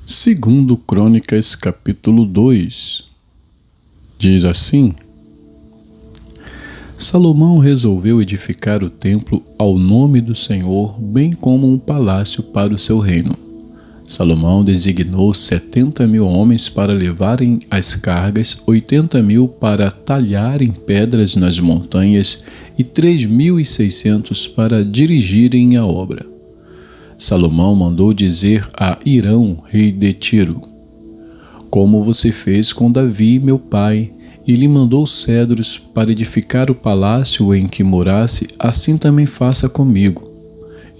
Segundo Crônicas, capítulo 2, diz assim: Salomão resolveu edificar o templo ao nome do Senhor, bem como um palácio para o seu reino. Salomão designou 70.000 homens para levarem as cargas, 80.000 para talharem pedras nas montanhas e 3.600 para dirigirem a obra. Salomão mandou dizer a Hirão, rei de Tiro: Como você fez com Davi, meu pai, e lhe mandou cedros para edificar o palácio em que morasse, assim também faça comigo.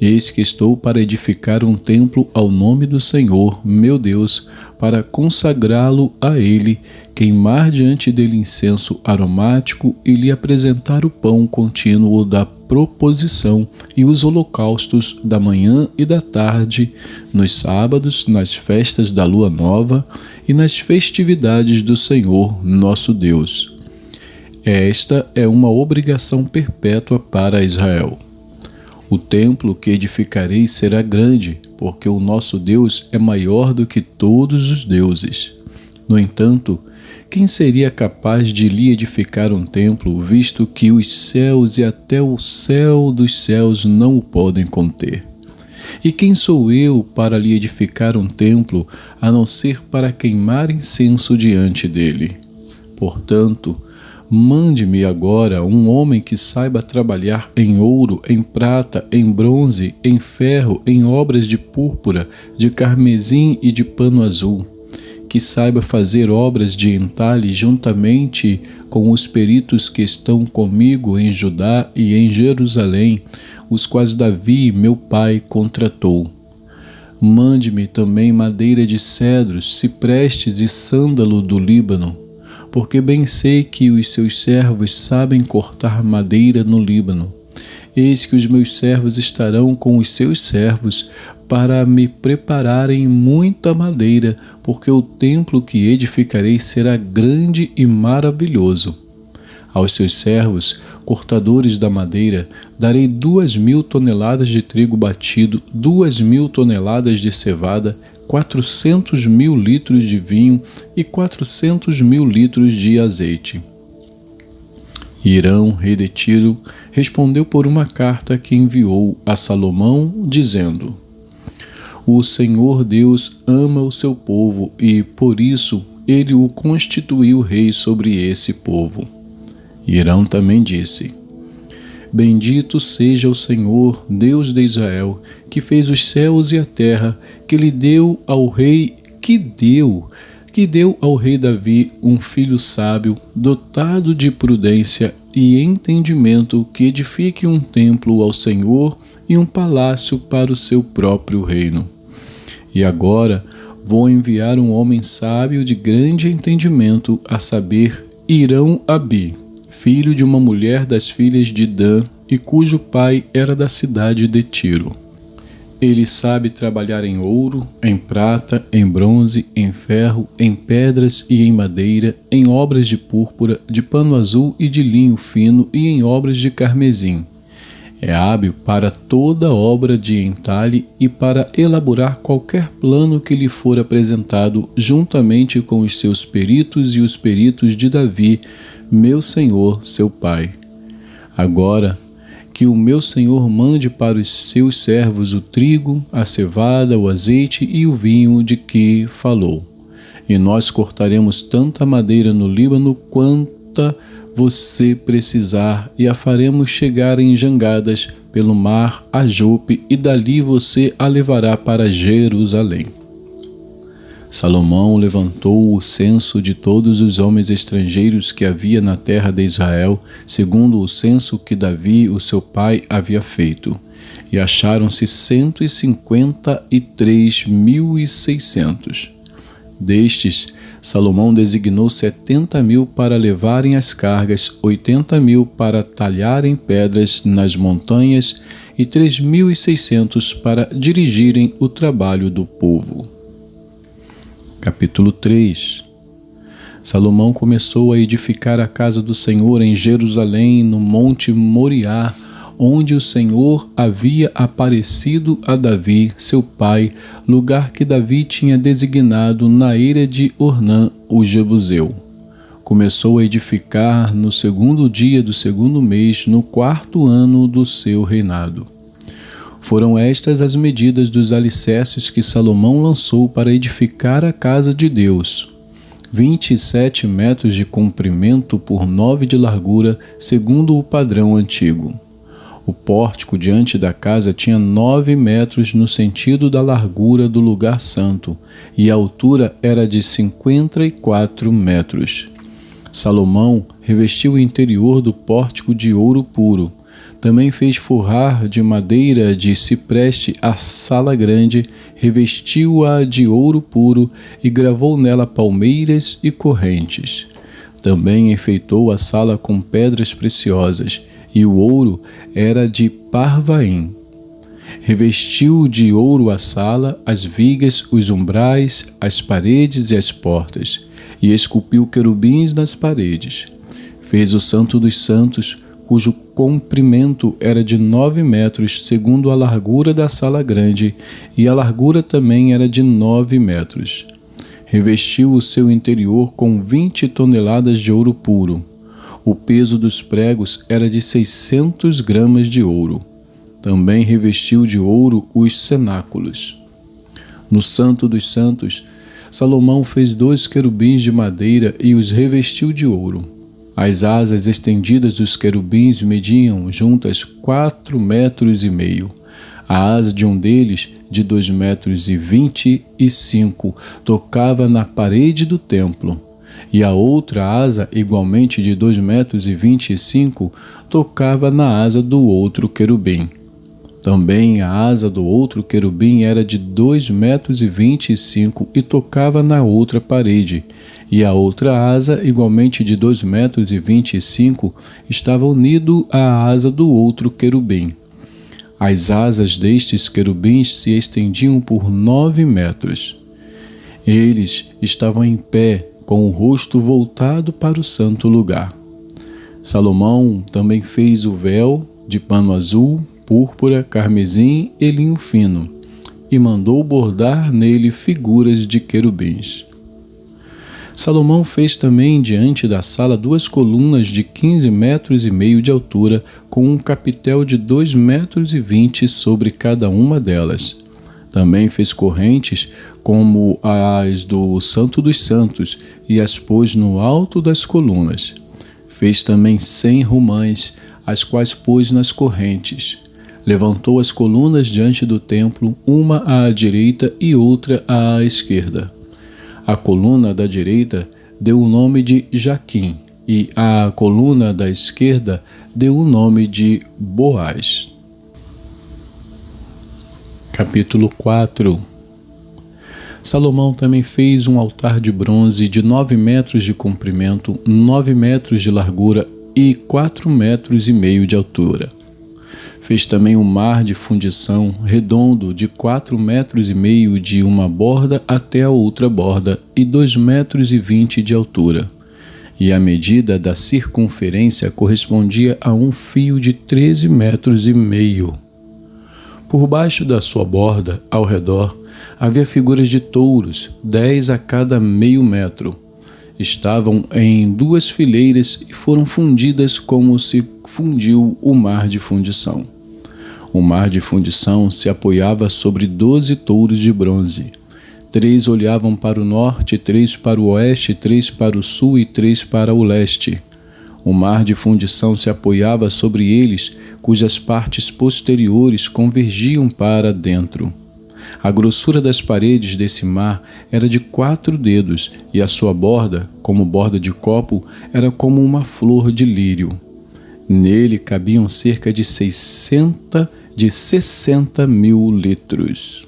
Eis que estou para edificar um templo ao nome do Senhor, meu Deus, para consagrá-lo a ele, queimar diante dele incenso aromático e lhe apresentar o pão contínuo da proposição e os holocaustos da manhã e da tarde, nos sábados, nas festas da lua nova e nas festividades do Senhor, nosso Deus. Esta é uma obrigação perpétua para Israel. O templo que edificarei será grande, porque o nosso Deus é maior do que todos os deuses. No entanto, quem seria capaz de lhe edificar um templo, visto que os céus e até o céu dos céus não o podem conter? E quem sou eu para lhe edificar um templo, a não ser para queimar incenso diante dele? Portanto, mande-me agora um homem que saiba trabalhar em ouro, em prata, em bronze, em ferro, em obras de púrpura, de carmesim e de pano azul, que saiba fazer obras de entalhe juntamente com os peritos que estão comigo em Judá e em Jerusalém, os quais Davi, meu pai, contratou. Mande-me também madeira de cedros, ciprestes e sândalo do Líbano, porque bem sei que os seus servos sabem cortar madeira no Líbano. Eis que os meus servos estarão com os seus servos para me prepararem muita madeira, porque o templo que edificarei será grande e maravilhoso. Aos seus servos, cortadores da madeira, darei 2.000 toneladas de trigo batido, 2.000 toneladas de cevada, 400.000 litros de vinho e 400.000 litros de azeite. Hirão, rei de Tiro, respondeu por uma carta que enviou a Salomão, dizendo: O Senhor Deus ama o seu povo e, por isso, ele o constituiu rei sobre esse povo. Hirão também disse: Bendito seja o Senhor, Deus de Israel, que fez os céus e a terra, que lhe deu ao rei, que deu ao rei Davi um filho sábio, dotado de prudência e entendimento, que edifique um templo ao Senhor e um palácio para o seu próprio reino. E agora vou enviar um homem sábio de grande entendimento, a saber, Hirão-Abi, filho de uma mulher das filhas de Dan, e cujo pai era da cidade de Tiro. Ele sabe trabalhar em ouro, em prata, em bronze, em ferro, em pedras e em madeira, em obras de púrpura, de pano azul e de linho fino e em obras de carmesim. É hábil para toda obra de entalhe e para elaborar qualquer plano que lhe for apresentado, juntamente com os seus peritos e os peritos de Davi, meu senhor, seu pai. Agora, que o meu senhor mande para os seus servos o trigo, a cevada, o azeite e o vinho de que falou. E nós cortaremos tanta madeira no Líbano quanta você precisar, e a faremos chegar em jangadas pelo mar a Jope, e dali você a levará para Jerusalém. Salomão levantou o censo de todos os homens estrangeiros que havia na terra de Israel, segundo o censo que Davi, o seu pai, havia feito. E acharam-se 153.600. Destes, Salomão designou 70.000 para levarem as cargas, 80.000 para talharem pedras nas montanhas e 3.600 para dirigirem o trabalho do povo. Capítulo 3. Salomão começou a edificar a casa do Senhor em Jerusalém, no Monte Moriá, onde o Senhor havia aparecido a Davi, seu pai, lugar que Davi tinha designado na eira de Ornã, o Jebuseu. Começou a edificar no 2º dia do 2º mês, no 4º ano do seu reinado. Foram estas as medidas dos alicerces que Salomão lançou para edificar a casa de Deus: 27 metros de comprimento por 9 de largura, segundo o padrão antigo. O pórtico diante da casa tinha 9 metros no sentido da largura do lugar santo, e a altura era de 54 metros. Salomão revestiu o interior do pórtico de ouro puro. Também fez forrar de madeira de cipreste a sala grande, revestiu-a de ouro puro e gravou nela palmeiras e correntes. Também enfeitou a sala com pedras preciosas, e o ouro era de Parvaim. Revestiu de ouro a sala, as vigas, os umbrais, as paredes e as portas, e esculpiu querubins nas paredes. Fez o Santo dos Santos, cujo comprimento era de 9 metros, segundo a largura da sala grande, e a largura também era de 9 metros. Revestiu o seu interior com 20 toneladas de ouro puro. O peso dos pregos era de 600 gramas de ouro. Também revestiu de ouro os cenáculos. No Santo dos Santos, Salomão fez 2 querubins de madeira e os revestiu de ouro. As asas estendidas dos querubins mediam juntas 4,5 metros. A asa de um deles, de 2,25 metros, tocava na parede do templo, e a outra asa, igualmente de 2,25 metros, tocava na asa do outro querubim. Também a asa do outro querubim era de 2,25 metros e tocava na outra parede, e a outra asa, igualmente de 2,25 metros, estava unido à asa do outro querubim. As asas destes querubins se estendiam por 9 metros. Eles estavam em pé, com o rosto voltado para o santo lugar. Salomão também fez o véu de pano azul, púrpura, carmesim e linho fino, e mandou bordar nele figuras de querubins. Salomão fez também diante da sala 2 colunas de 15,5 metros de altura, com um capitel de 2,20 metros sobre cada uma delas. Também fez correntes como as do Santo dos Santos e as pôs no alto das colunas. Fez também 100 romãs, as quais pôs nas correntes. Levantou as colunas diante do templo, uma à direita e outra à esquerda. A coluna da direita deu o nome de Jaquim, e a coluna da esquerda deu o nome de Boaz. Capítulo 4. Salomão também fez um altar de bronze de 9 metros de comprimento, 9 metros de largura e 4,5 metros de altura. Fez também um mar de fundição redondo de 4,5 metros de uma borda até a outra borda e 2,20 metros de altura. E a medida da circunferência correspondia a um fio de 13,5 metros. Por baixo da sua borda, ao redor, havia figuras de touros, 10 a cada meio metro. Estavam em 2 fileiras e foram fundidas como se fundiu o mar de fundição. O mar de fundição se apoiava sobre 12 touros de bronze. 3 olhavam para o norte, 3 para o oeste, 3 para o sul e 3 para o leste. O mar de fundição se apoiava sobre eles, cujas partes posteriores convergiam para dentro. A grossura das paredes desse mar era de 4 dedos, e a sua borda, como borda de copo, era como uma flor de lírio. Nele cabiam cerca de 60 mil litros.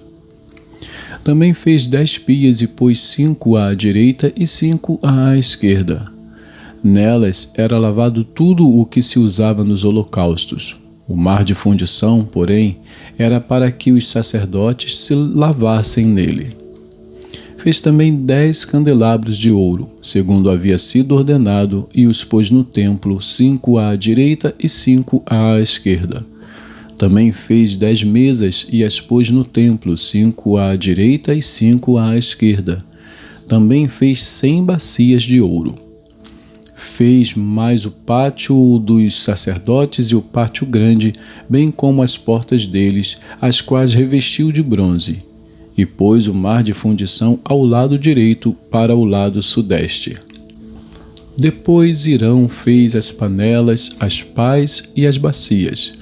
Também fez 10 pias e pôs 5 à direita e 5 à esquerda. Nelas era lavado tudo o que se usava nos holocaustos. O mar de fundição, porém, era para que os sacerdotes se lavassem nele. Fez também 10 candelabros de ouro, segundo havia sido ordenado, e os pôs no templo, 5 à direita e 5 à esquerda. Também fez 10 mesas e as pôs no templo, 5 à direita e 5 à esquerda. Também fez 100 bacias de ouro. Fez mais o pátio dos sacerdotes e o pátio grande, bem como as portas deles, as quais revestiu de bronze. E pôs o mar de fundição ao lado direito para o lado sudeste. Depois Hirão fez as panelas, as pás e as bacias.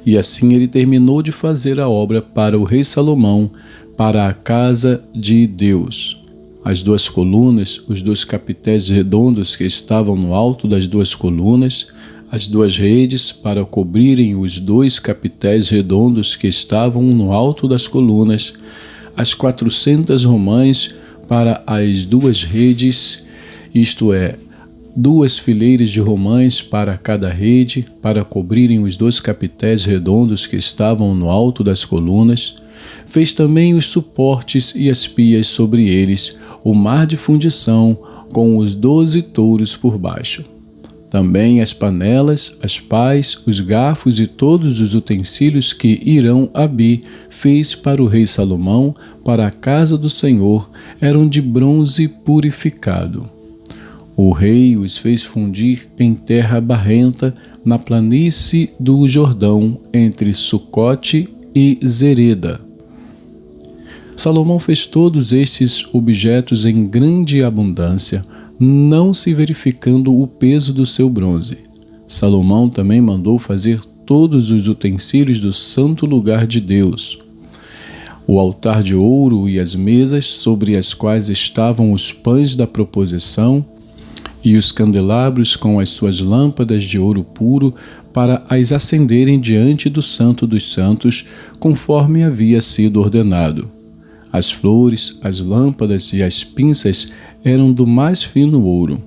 E assim ele terminou de fazer a obra para o rei Salomão, para a casa de Deus. As 2 colunas, os 2 capitéis redondos que estavam no alto das 2 colunas, as 2 redes para cobrirem os 2 capitéis redondos que estavam no alto das colunas, as 400 romãs para as 2 redes, isto é, 2 fileiras de romãs para cada rede, para cobrirem os 2 capitéis redondos que estavam no alto das colunas. Fez também os suportes e as pias sobre eles, o mar de fundição, com os 12 touros por baixo. Também as panelas, as pás, os garfos e todos os utensílios que Hirão-Abi fez para o rei Salomão, para a casa do Senhor, eram de bronze purificado. O rei os fez fundir em terra barrenta, na planície do Jordão, entre Sucote e Zereda. Salomão fez todos estes objetos em grande abundância, não se verificando o peso do seu bronze. Salomão também mandou fazer todos os utensílios do santo lugar de Deus: o altar de ouro e as mesas sobre as quais estavam os pães da proposição, e os candelabros com as suas lâmpadas de ouro puro para as acenderem diante do Santo dos Santos, conforme havia sido ordenado. As flores, as lâmpadas e as pinças eram do mais fino ouro.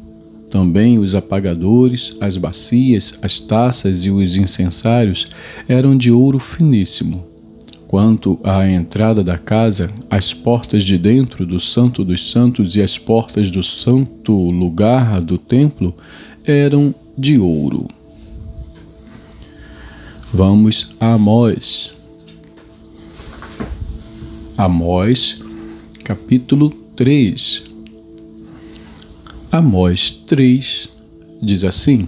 Também os apagadores, as bacias, as taças e os incensários eram de ouro finíssimo. Quanto à entrada da casa, as portas de dentro do Santo dos Santos e as portas do santo lugar do templo eram de ouro. Vamos a Amós. Amós, capítulo 3. Amós 3 diz assim: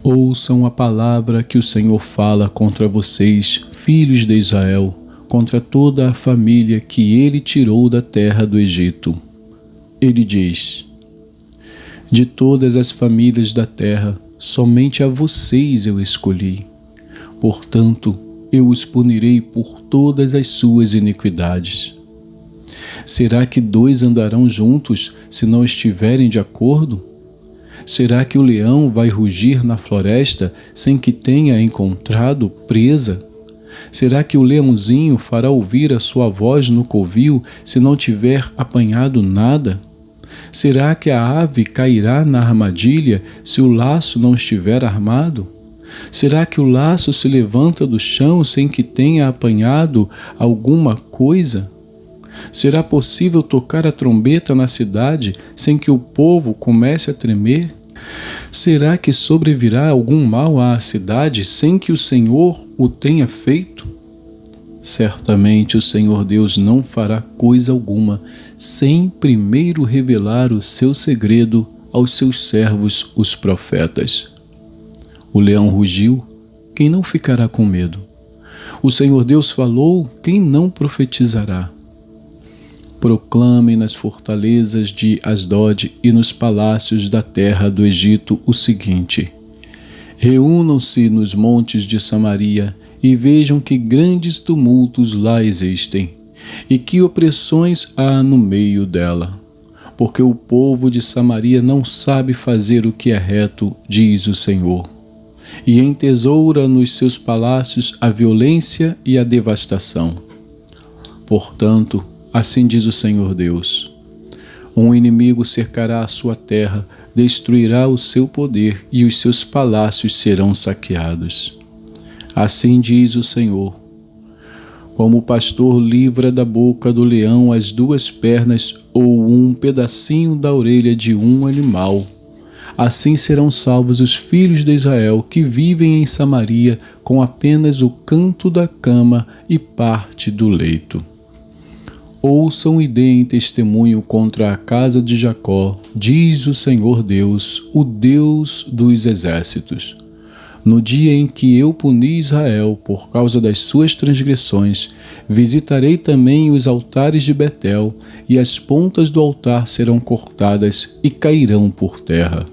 Ouçam a palavra que o Senhor fala contra vocês, filhos de Israel, contra toda a família que ele tirou da terra do Egito. Ele diz: De todas as famílias da terra, somente a vocês eu escolhi. Portanto, eu os punirei por todas as suas iniquidades. Será que 2 andarão juntos se não estiverem de acordo? Será que o leão vai rugir na floresta sem que tenha encontrado presa? Será que o leãozinho fará ouvir a sua voz no covil se não tiver apanhado nada? Será que a ave cairá na armadilha se o laço não estiver armado? Será que o laço se levanta do chão sem que tenha apanhado alguma coisa? Será possível tocar a trombeta na cidade sem que o povo comece a tremer? Será que sobrevirá algum mal à cidade sem que o Senhor o tenha feito? Certamente o Senhor Deus não fará coisa alguma sem primeiro revelar o seu segredo aos seus servos, os profetas. O leão rugiu, quem não ficará com medo? O Senhor Deus falou, quem não profetizará? Proclamem nas fortalezas de Asdod e nos palácios da terra do Egito o seguinte: reúnam-se nos montes de Samaria e vejam que grandes tumultos lá existem, e que opressões há no meio dela. Porque o povo de Samaria não sabe fazer o que é reto, diz o Senhor, e entesoura nos seus palácios a violência e a devastação. Portanto, assim diz o Senhor Deus: um inimigo cercará a sua terra, destruirá o seu poder e os seus palácios serão saqueados. Assim diz o Senhor: Como o pastor livra da boca do leão as 2 pernas ou um pedacinho da orelha de um animal, assim serão salvos os filhos de Israel que vivem em Samaria com apenas o canto da cama e parte do leito. Ouçam e deem testemunho contra a casa de Jacó, diz o Senhor Deus, o Deus dos exércitos. No dia em que eu puni Israel por causa das suas transgressões, visitarei também os altares de Betel, e as pontas do altar serão cortadas e cairão por terra.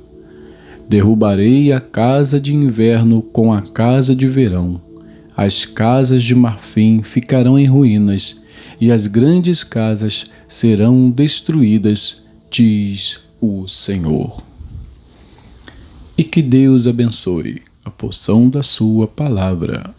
Derrubarei a casa de inverno com a casa de verão. As casas de marfim ficarão em ruínas, e as grandes casas serão destruídas, diz o Senhor. E que Deus abençoe a porção da sua palavra.